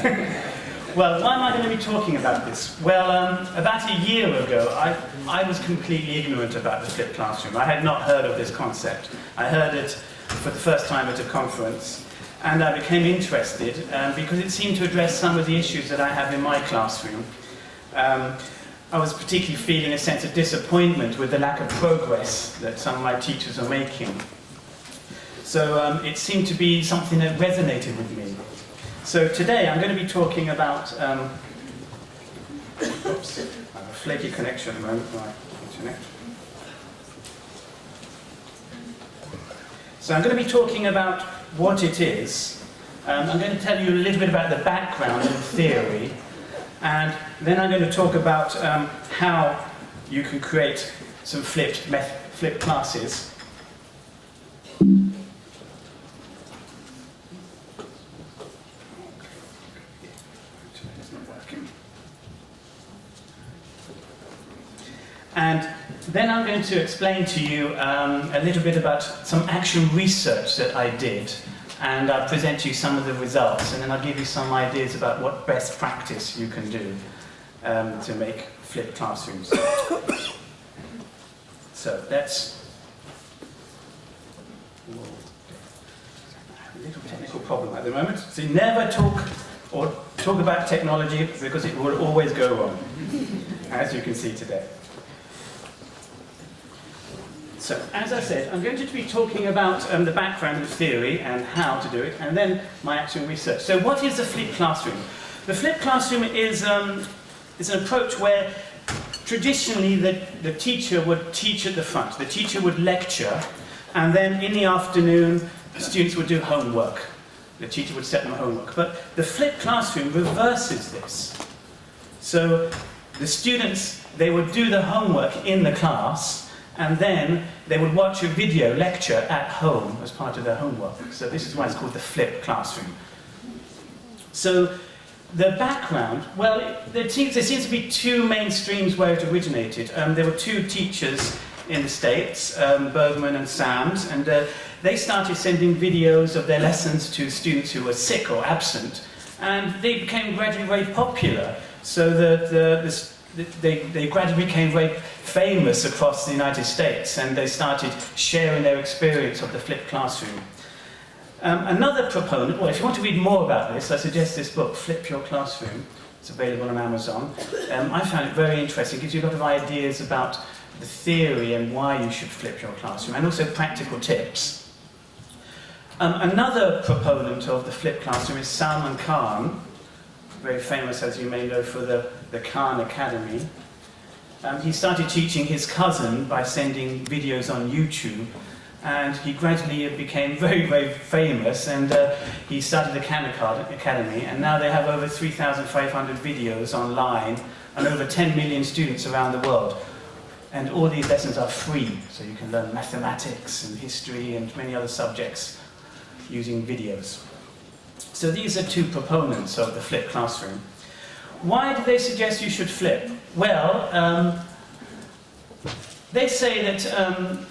Well, why am I going to be talking about this? Well, about a year ago, I was completely ignorant about the flipped classroom. I had not heard of this concept. I heard it for the first time at a conference, and I became interested because it seemed to address some of the issues that I have in my classroom. I was particularly feeling a sense of disappointment with the lack of progress that some of my teachers are making. So it seemed to be something that resonated with me. So today I'm going to be talking about, oops, I have a flaky connection at the moment, my internet. So I'm going to be talking about what it is. I'm going to tell you a little bit about the background and theory, and then I'm going to talk about how you can create some flipped classes. And then I'm going to explain to you a little bit about some actual research that I did, and I'll present you some of the results, and then I'll give you some ideas about what best practice you can do to make flipped classrooms. So let's... I have a little technical problem at the moment. So you never talk about technology because it will always go wrong, as you can see today. So, as I said, I'm going to be talking about the background of theory and how to do it, and then my actual research. So what is the flipped classroom? The flipped classroom is an approach where traditionally the teacher would teach at the front. The teacher would lecture, and then in the afternoon, the students would do homework. The teacher would set them homework. But the flipped classroom reverses this. So the students, they would do the homework in the class, and then they would watch a video lecture at home as part of their homework. So this is why it's called the flipped classroom. So the background, well, there seems to be two main streams where it originated. There were two teachers in the States, Bergman and Sams, and they started sending videos of their lessons to students who were sick or absent, and they became gradually very popular. So they gradually became very famous across the United States, and they started sharing their experience of the flipped classroom. Another proponent, well, if you want to read more about this, I suggest this book, Flip Your Classroom. It's available on Amazon. I found it very interesting. It gives you a lot of ideas about the theory and why you should flip your classroom, and also practical tips. Another proponent of the flipped classroom is Salman Khan, very famous, as you may know, for the Khan Academy. He started teaching his cousin by sending videos on YouTube, and he gradually became very, very famous, and he started the Khan Academy, and now they have over 3,500 videos online and over 10 million students around the world. And all these lessons are free, so you can learn mathematics and history and many other subjects using videos. So these are two proponents of the flipped classroom. Why do they suggest you should flip? Well, they say that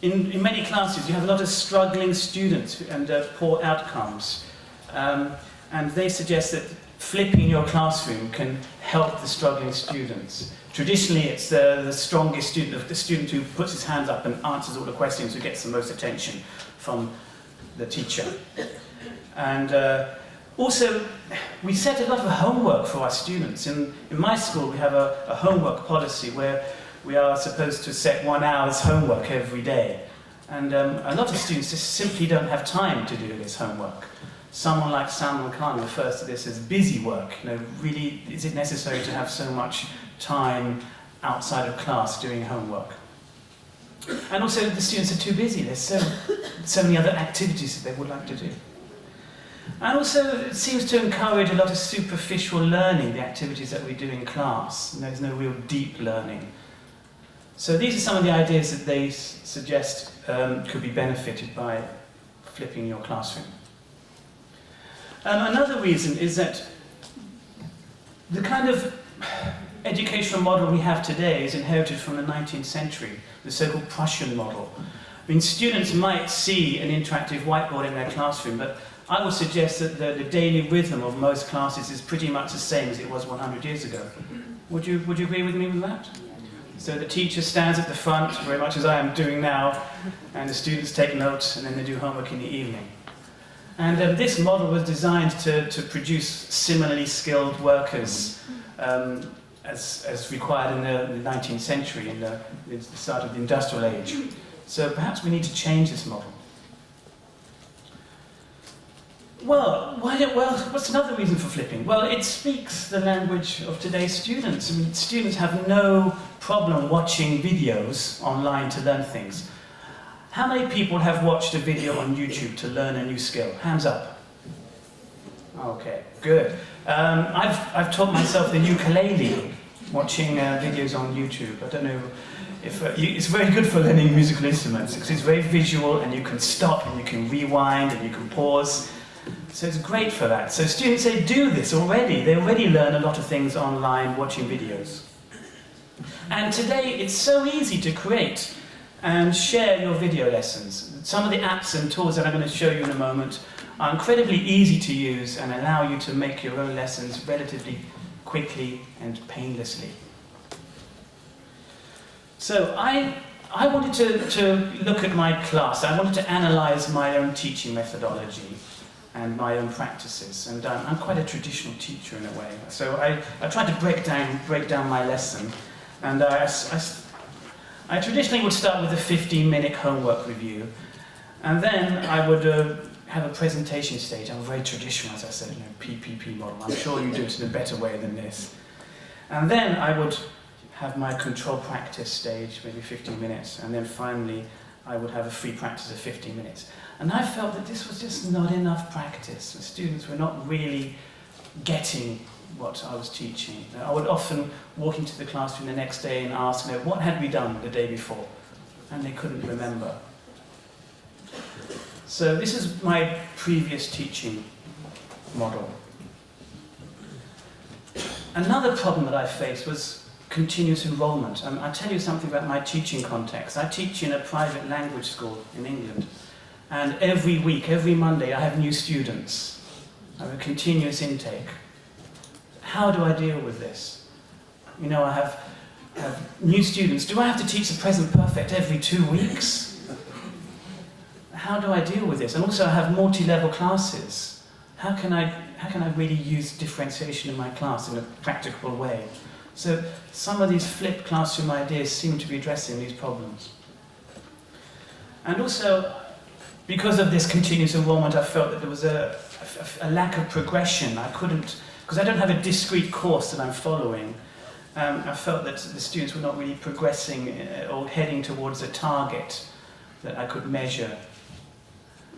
in many classes you have a lot of struggling students and poor outcomes. And they suggest that flipping your classroom can help the struggling students. Traditionally, it's the strongest student, the student who puts his hands up and answers all the questions, who gets the most attention from the teacher. And also, we set a lot of homework for our students. In my school, we have a homework policy where we are supposed to set 1 hour's homework every day. And a lot of students just simply don't have time to do this homework. Someone like Salman Khan refers to this as busy work. You know, really, is it necessary to have so much time outside of class doing homework? And also, the students are too busy. There's so many other activities that they would like to do. And also, it seems to encourage a lot of superficial learning, the activities that we do in class. And there's no real deep learning. So these are some of the ideas that they suggest could be benefited by flipping your classroom. Another reason is that the kind of educational model we have today is inherited from the 19th century, the so-called Prussian model. I mean, students might see an interactive whiteboard in their classroom, but I would suggest that the daily rhythm of most classes is pretty much the same as it was 100 years ago. Would you agree with me with that? So the teacher stands at the front, very much as I am doing now, and the students take notes, and then they do homework in the evening. And this model was designed to produce similarly skilled workers as required in the 19th century, in the start of the industrial age. So perhaps we need to change this model. Well, what's another reason for flipping? Well, it speaks the language of today's students. I mean, students have no problem watching videos online to learn things. How many people have watched a video on YouTube to learn a new skill? Hands up. Okay, good. I've taught myself the ukulele watching videos on YouTube. I don't know if it's very good for learning musical instruments because it's very visual and you can stop and you can rewind and you can pause. So it's great for that. So students, they do this already. They already learn a lot of things online watching videos. And today it's so easy to create and share your video lessons. Some of the apps and tools that I'm going to show you in a moment are incredibly easy to use and allow you to make your own lessons relatively quickly and painlessly. So I wanted to look at my class. I wanted to analyze my own teaching methodology and my own practices. And I'm quite a traditional teacher in a way. So I tried to break down my lesson. And I traditionally would start with a 15-minute homework review. And then I would have a presentation stage. I'm very traditional, as I said, PPP model. I'm sure you do it in a better way than this. And then I would have my control practice stage, maybe 15 minutes. And then finally, I would have a free practice of 15 minutes. And I felt that this was just not enough practice. The students were not really getting what I was teaching. I would often walk into the classroom the next day and ask, what had we done the day before? And they couldn't remember. So this is my previous teaching model. Another problem that I faced was continuous enrollment. I'll tell you something about my teaching context. I teach in a private language school in England. And every week, every Monday, I have new students. I have a continuous intake. How do I deal with this? I have new students. Do I have to teach the present perfect every 2 weeks? How do I deal with this? And also I have multi-level classes. How can I really use differentiation in my class in a practical way? So some of these flipped classroom ideas seem to be addressing these problems. And also, because of this continuous enrollment, I felt that there was a lack of progression. I couldn't, because I don't have a discrete course that I'm following, I felt that the students were not really progressing or heading towards a target that I could measure.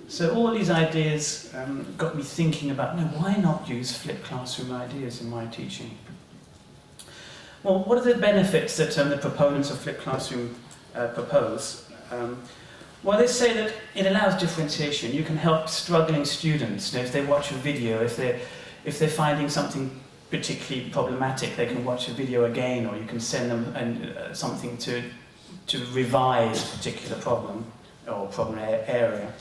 So all these ideas got me thinking about, why not use flipped classroom ideas in my teaching? Well, what are the benefits that the proponents of flipped classroom propose? Well, they say that it allows differentiation. You can help struggling students. If they watch a video, if they're finding something particularly problematic, they can watch a video again, or you can send them something to revise a particular problem or problem area.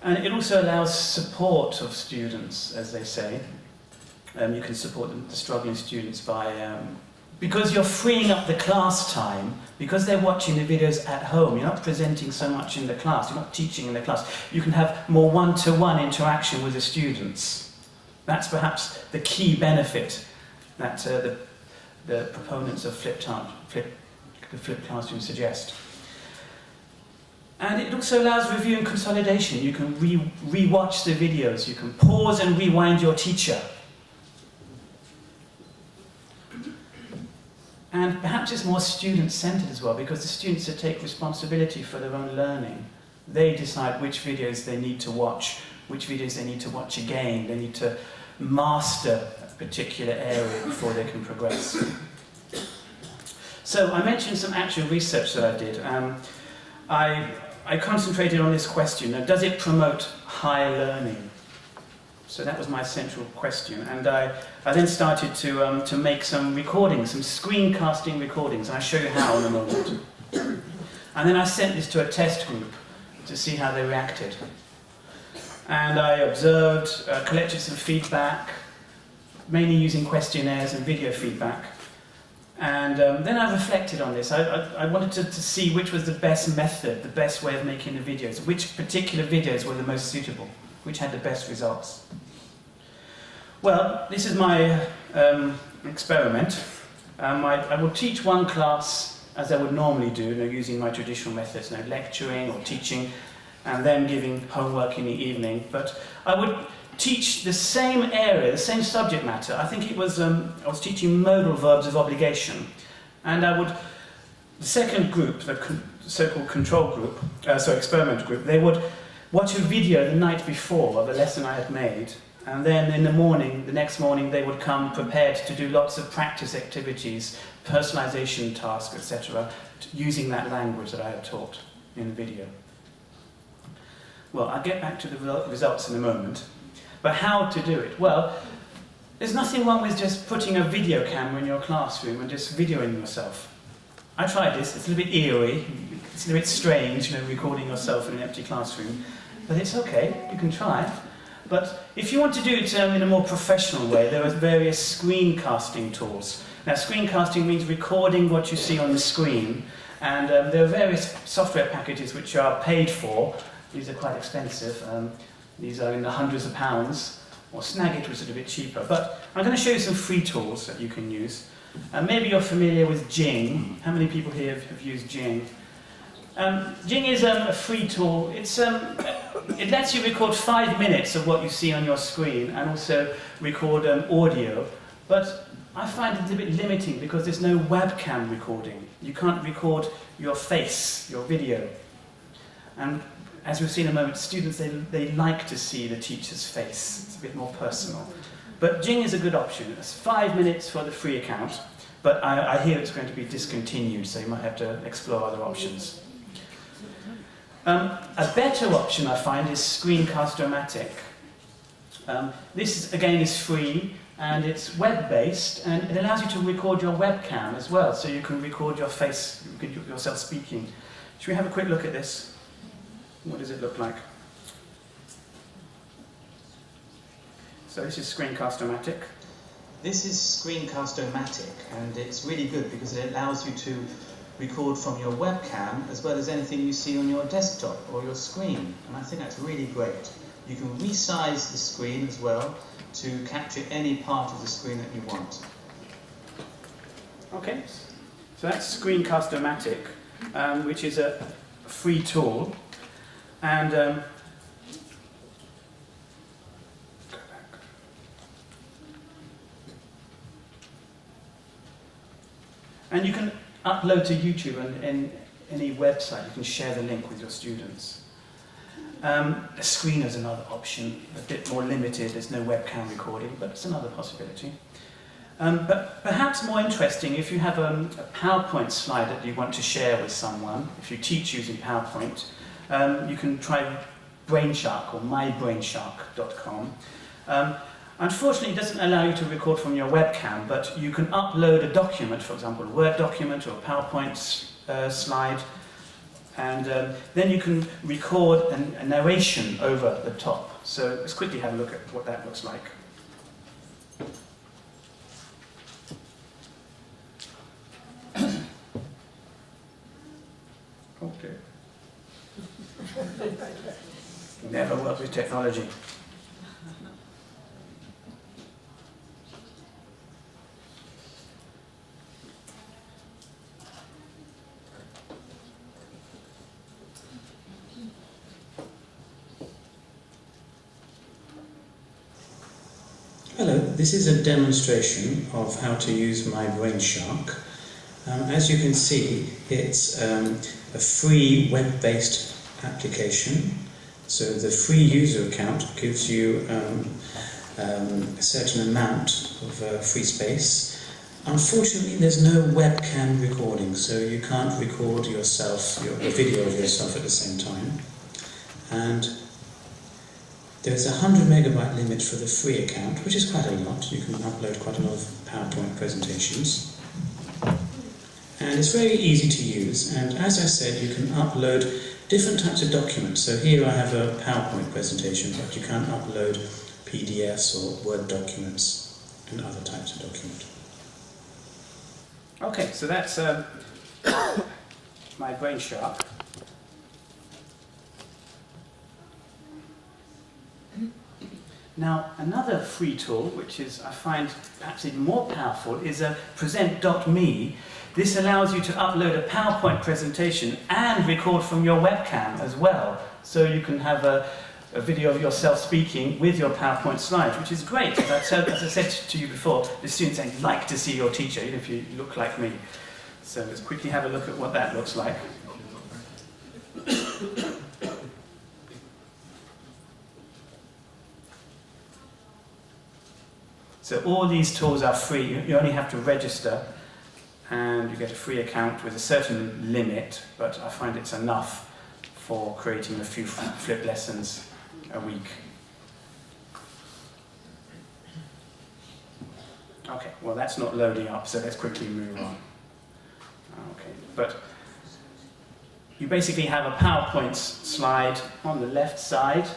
And it also allows support of students, as they say. You can support the struggling students by because you're freeing up the class time, because they're watching the videos at home, you're not presenting so much in the class, you're not teaching in the class, you can have more one-to-one interaction with the students. That's perhaps the key benefit that the proponents of flipped classroom suggest. And it also allows review and consolidation. You can re-watch the videos, you can pause and rewind your teacher. And perhaps it's more student-centered as well, because the students that take responsibility for their own learning, they decide which videos they need to watch, which videos they need to watch again. They need to master a particular area before they can progress. So I mentioned some actual research that I did. I concentrated on this question, does it promote higher learning? So that was my central question, and I then started to make some recordings, some screencasting recordings, and I'll show you how in a moment. And then I sent this to a test group to see how they reacted. and I observed, collected some feedback, mainly using questionnaires and video feedback. And then I reflected on this. I wanted to see which was the best method, the best way of making the videos, which particular videos were the most suitable, which had the best results. Well, this is my experiment. I will teach one class as I would normally do, using my traditional methods, lecturing or teaching, and then giving homework in the evening. But I would teach the same area, the same subject matter. I think it was, I was teaching modal verbs of obligation. And the second group, the so-called control group, experiment group, they would watch a video the night before of a lesson I had made. And then in the morning, the next morning, they would come prepared to do lots of practice activities, personalization tasks, etc., using that language that I had taught in the video. Well, I'll get back to the results in a moment. But how to do it? Well, there's nothing wrong with just putting a video camera in your classroom and just videoing yourself. I tried this. It's a little bit eerie. It's a little bit strange, recording yourself in an empty classroom. But it's okay. You can try. But if you want to do it in a more professional way, there are various screencasting tools. Now, screencasting means recording what you see on the screen. And there are various software packages which are paid for. These are quite expensive. These are in the hundreds of pounds, or Snagit, which is a bit cheaper. But I'm going to show you some free tools that you can use. Maybe you're familiar with Jing. How many people here have used Jing? Jing is a free tool. It lets you record 5 minutes of what you see on your screen and also record audio. But I find it a bit limiting because there's no webcam recording. You can't record your face, your video. And as we'll see in a moment, students, they like to see the teacher's face. It's a bit more personal. But Jing is a good option. It's 5 minutes for the free account, but I hear it's going to be discontinued, so you might have to explore other options. A better option, I find, is screencastomatic. This, again, is free, and it's web-based, and it allows you to record your webcam as well, so you can record your face, yourself speaking. Should we have a quick look at this? What does it look like? So this is screencastomatic. This is screencastomatic, and it's really good because it allows you to record from your webcam as well as anything you see on your desktop or your screen, and I think that's really great. You can resize the screen as well to capture any part of the screen that you want. Okay, so that's screencastomatic, which is a free tool. And you can upload to YouTube and any website. You can share the link with your students. A screener is another option, a bit more limited. There's no webcam recording, but it's another possibility. But perhaps more interesting, if you have a PowerPoint slide that you want to share with someone, if you teach using PowerPoint, you can try Brainshark or MyBrainshark.com. Unfortunately, it doesn't allow you to record from your webcam, but you can upload a document, for example, a Word document or a PowerPoint slide, and then you can record a narration over the top. So let's quickly have a look at what that looks like. Okay. Never worked with technology. Hello, this is a demonstration of how to use MyBrainshark. As you can see, it's a free web-based application. So the free user account gives you a certain amount of free space. Unfortunately, there's no webcam recording, so you can't record yourself, your video of yourself at the same time. And there's a 100 megabyte limit for the free account, which is quite a lot. You can upload quite a lot of PowerPoint presentations. And it's very easy to use. And as I said, you can upload different types of documents. So here I have a PowerPoint presentation, but you can upload PDFs or Word documents and other types of document. Okay, so that's MyBrainshark. Now, another free tool, which is, I find, perhaps even more powerful, is present.me. This allows you to upload a PowerPoint presentation and record from your webcam as well. So you can have a video of yourself speaking with your PowerPoint slides, which is great. As I said to you before, the students like to see your teacher, even if you look like me. So let's quickly have a look at what that looks like. So all these tools are free. You only have to register, and you get a free account with a certain limit, but I find it's enough for creating a few flip lessons a week. Okay, well that's not loading up, so let's quickly move on. Okay, but you basically have a PowerPoint slide on the left side,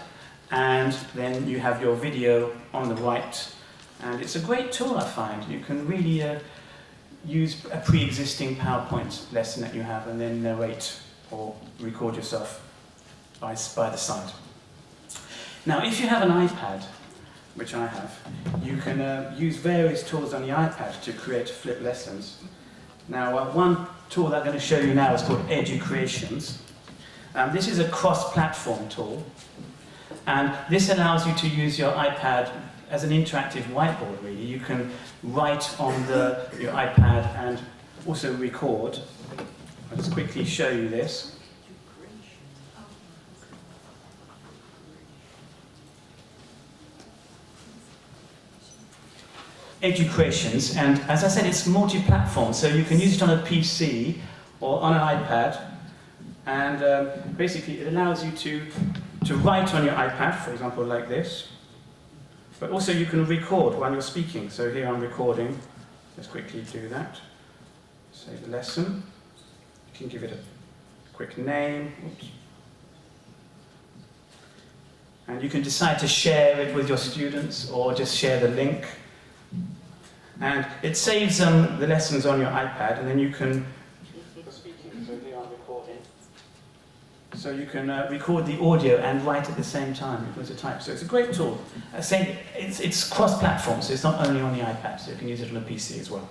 and then you have your video on the right. And it's a great tool, I find. You can really use a pre-existing PowerPoint lesson that you have and then narrate or record yourself by the side. Now, if you have an iPad, which I have, you can use various tools on the iPad to create flip lessons. Now, one tool that I'm going to show you now is called Educreations. This is a cross-platform tool, and this allows you to use your iPad as an interactive whiteboard, really. You can write on your iPad and also record. I'll just quickly show you this. Educreations, and as I said, it's multi-platform, so you can use it on a PC or on an iPad, and basically it allows you to write on your iPad, for example, like this. But also you can record while you're speaking. So here I'm recording. Let's quickly do that. Save the lesson. You can give it a quick name. Oops. And you can decide to share it with your students or just share the link. And it saves the lessons on your iPad, and then you can... So here I'm recording. So you can record the audio and write at the same time with a type. So it's a great tool. It's cross-platform, so it's not only on the iPad, so you can use it on a PC as well.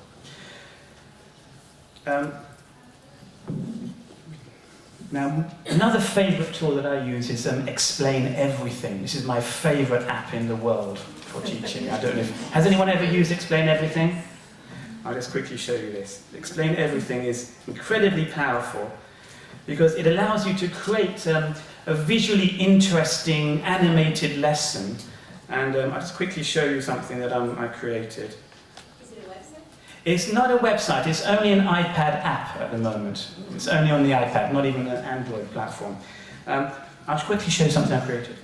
Now, another favourite tool that I use is Explain Everything. This is my favourite app in the world for teaching. I don't know has anyone ever used Explain Everything? I'll just quickly show you this. Explain Everything is incredibly powerful, because it allows you to create a visually interesting animated lesson. And I'll just quickly show you something that I created. Is it a website? It's not a website, it's only an iPad app at the moment. It's only on the iPad, not even an Android platform. I'll quickly show you something I created.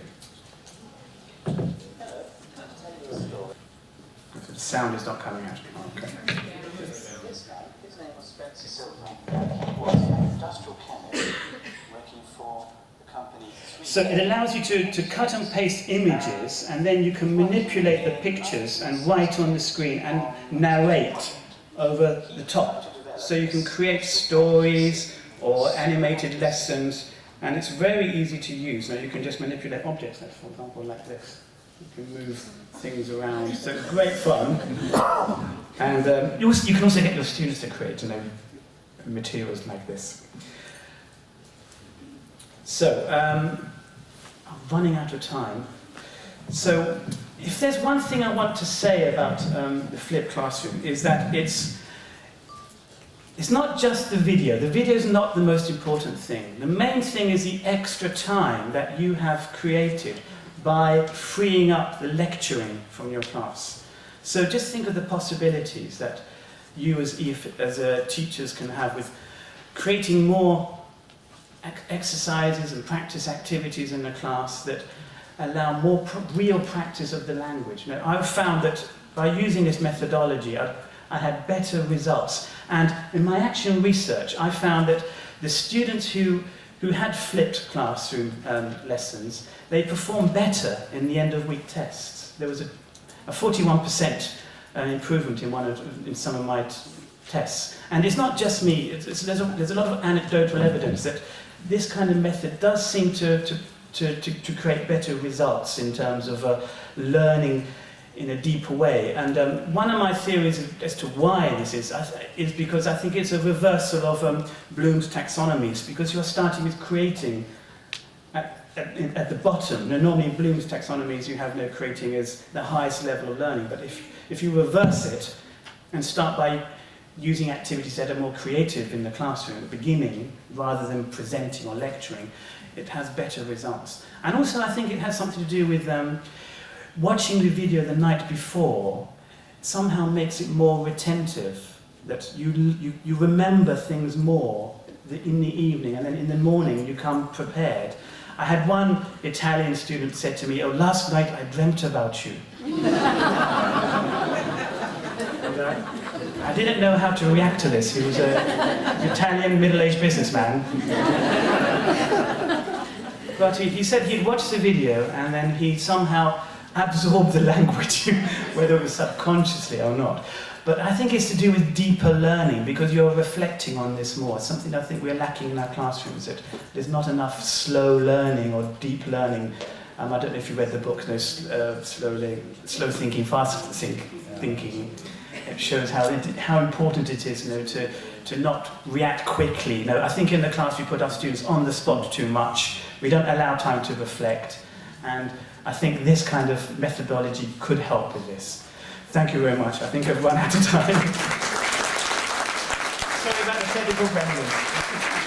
The sound is not coming out. Okay. His name was Spencer Silverman. He was an industrial chemist working for the company. So it allows you to cut and paste images, and then you can manipulate the pictures and write on the screen and narrate over the top. So you can create stories or animated lessons, and it's very easy to use. Now you can just manipulate objects, for example, like this. You can move things around, so it's great fun. And you can also get your students to create, materials like this. So, I'm running out of time. So, if there's one thing I want to say about the flipped classroom, is that it's not just the video. The video is not the most important thing. The main thing is the extra time that you have created by freeing up the lecturing from your class. So just think of the possibilities that you as teachers can have with creating more exercises and practice activities in the class that allow more real practice of the language. Now, I've found that by using this methodology, I had better results. And in my action research, I found that the students who who had flipped classroom lessons, they performed better in the end of week tests. There was a 41% improvement in some of my tests. And it's not just me, there's a lot of anecdotal evidence that this kind of method does seem to create better results in terms of learning in a deeper way. And one of my theories as to why this is because I think it's a reversal of Bloom's taxonomies, because you're starting with creating at the bottom. Now, normally in Bloom's taxonomies you have creating as the highest level of learning, but if you reverse it and start by using activities that are more creative in the classroom at the beginning, rather than presenting or lecturing, it has better results. And also I think it has something to do with watching the video the night before somehow makes it more retentive, that you remember things more in the evening, and then in the morning you come prepared. I had one Italian student said to me, "Oh, last night I dreamt about you." I didn't know how to react to this. He was an Italian middle-aged businessman. But he said he'd watched the video and then he somehow absorbed the language, whether it was subconsciously or not. But I think it's to do with deeper learning, because you're reflecting on this more. It's something I think we're lacking in our classrooms, that there's not enough slow learning or deep learning. I don't know if you read the book, Slow Thinking, Fast Thinking. It shows how important it is, to not react quickly. I think in the class we put our students on the spot too much. We don't allow time to reflect, and I think this kind of methodology could help with this. Thank you very much. I think I've run out of time. Sorry about the technical problems.